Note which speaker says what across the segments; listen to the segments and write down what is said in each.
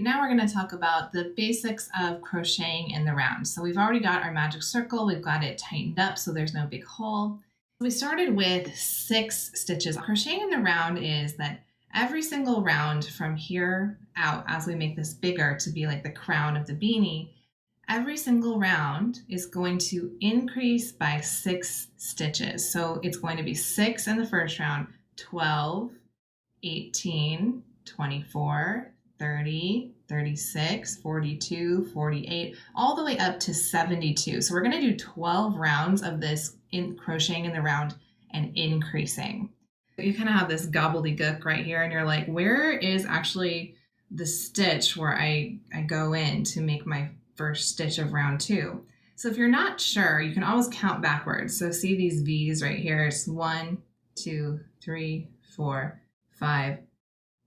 Speaker 1: Now we're going to talk about the basics of crocheting in the round. So we've already got our magic circle. We've got it tightened up so there's no big hole. We started with 6 stitches. Crocheting in the round is that every single round from here out, as we make this bigger to be like the crown of the beanie, every single round is going to increase by 6 stitches. So it's going to be 6 in the first round, 12, 18, 24, 30, 36, 42, 48, all the way up to 72. So we're going to do 12 rounds of this in crocheting in the round and increasing. You kind of have this gobbledygook right here and you're like, where is actually the stitch where I go in to make my first stitch of round 2? So if you're not sure, you can always count backwards. So see these V's right here. It's 1, 2, 3, 4, 5,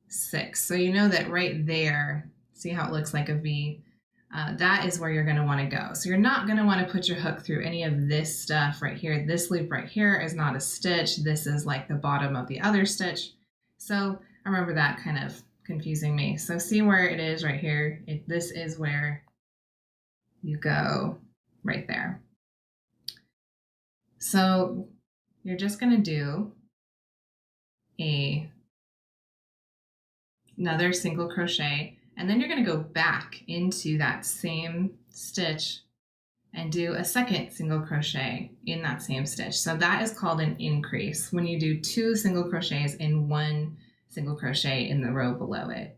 Speaker 1: 6. So you know that right there, see how it looks like a V? That is where you're going to want to go. So you're not going to want to put your hook through any of this stuff right here. This loop right here is not a stitch. This is like the bottom of the other stitch. So I remember that kind of confusing me. So see where it is right here. This is where you go right there. So you're just going to do another single crochet, and then you're going to go back into that same stitch and do a second single crochet in that same stitch. So that is called an increase when you do 2 single crochets in 1 single crochet in the row below it.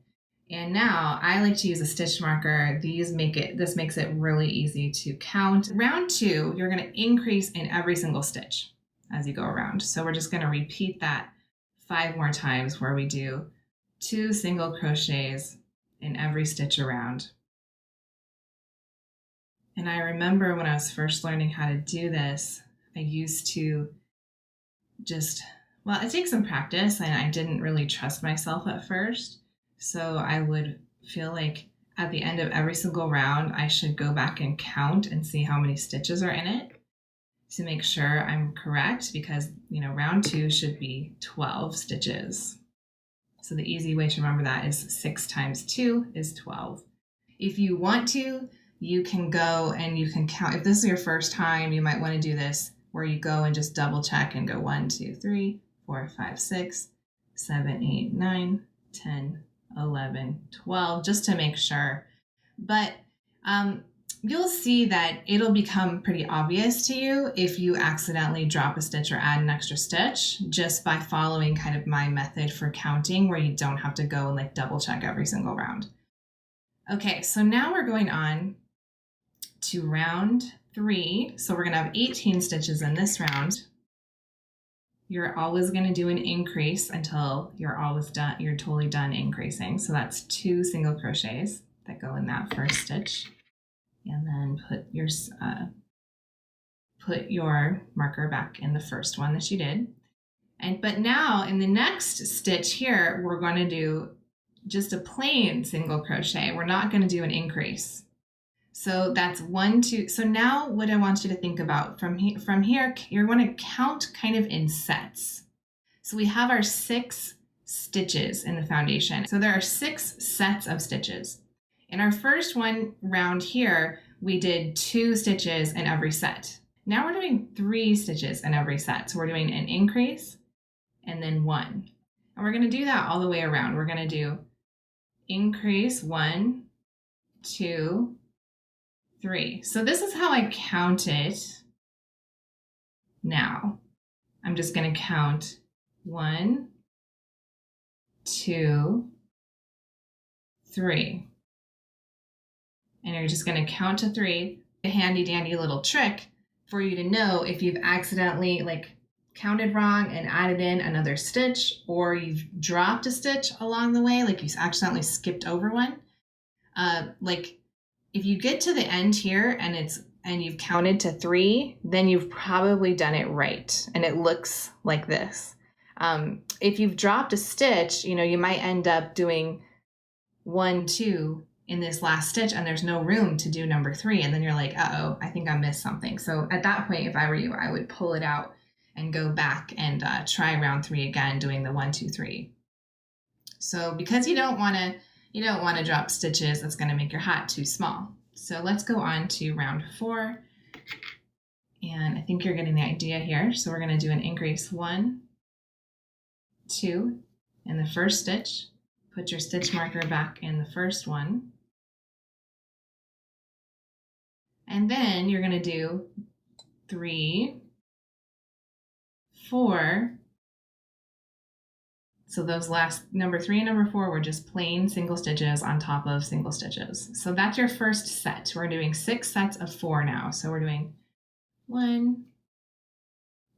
Speaker 1: And now I like to use a stitch marker. This makes it really easy to count. Round 2, you're going to increase in every single stitch as you go around. So we're just going to repeat that 5 more times where we do 2 single crochets in every stitch around. And I remember when I was first learning how to do this, I used to it takes some practice and I didn't really trust myself at first. So I would feel like at the end of every single round, I should go back and count and see how many stitches are in it to make sure I'm correct, because round 2 should be 12 stitches. So the easy way to remember that is 6 times 2 is 12. If you want to, you can go and you can count. If this is your first time, you might want to do this where you go and just double check and go 1, 2, 3, 4, 5, 6, 7, 8, 9, 10, 11, 12, just to make sure. But you'll see that it'll become pretty obvious to you if you accidentally drop a stitch or add an extra stitch just by following kind of my method for counting, where you don't have to go and like double check every single round. Okay, so now we're going on to round 3. So we're going to have 18 stitches in this round. You're always going to do an increase until you're totally done increasing. So that's 2 single crochets that go in that first stitch. And then put your marker back in the first one that you did. But now in the next stitch here, we're going to do just a plain single crochet. We're not going to do an increase. So that's 1, 2. So now what I want you to think about from here, you're going to count kind of in sets. So we have our 6 stitches in the foundation. So there are 6 sets of stitches. In our first one round here, we did 2 stitches in every set. Now we're doing 3 stitches in every set. So we're doing an increase and then 1. And we're going to do that all the way around. We're going to do increase 1, 2, 3. So this is how I count it now. I'm just going to count 1, 2, 3. And you're just going to count to 3. A handy dandy little trick for you to know if you've accidentally counted wrong and added in another stitch, or you've dropped a stitch along the way, like you accidentally skipped over one. If you get to the end here and you've counted to 3, then you've probably done it right. And it looks like this. If you've dropped a stitch, you might end up doing 1, 2 in this last stitch and there's no room to do number 3. And then you're like, uh-oh, I think I missed something. So at that point, if I were you, I would pull it out and go back and try round 3 again, doing the 1, 2, 3. So because you don't want to, You don't want to drop stitches. That's going to make your hat too small. So let's go on to round 4. And I think you're getting the idea here. So we're going to do an increase 1, 2 in the first stitch. Put your stitch marker back in the first one. And then you're going to do 3, 4. So those last number 3 and number 4 were just plain single stitches on top of single stitches. So that's your first set. We're doing 6 sets of 4 now. So we're doing 1,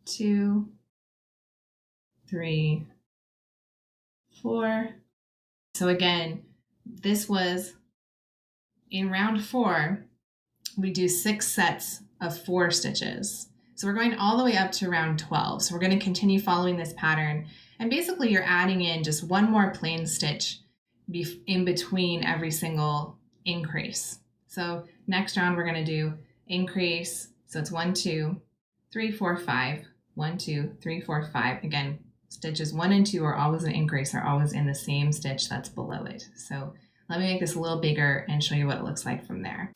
Speaker 1: 2, 3, 4. So again, this was in round 4, we do 6 sets of 4 stitches. So we're going all the way up to round 12. So we're going to continue following this pattern. And basically you're adding in just one more plain stitch in between every single increase. So next round we're going to do increase. So it's 1, 2, 3, 4, 5, 1, 2, 3, 4, 5. Again, stitches 1 and 2 are always an increase, are always in the same stitch that's below it. So let me make this a little bigger and show you what it looks like from there.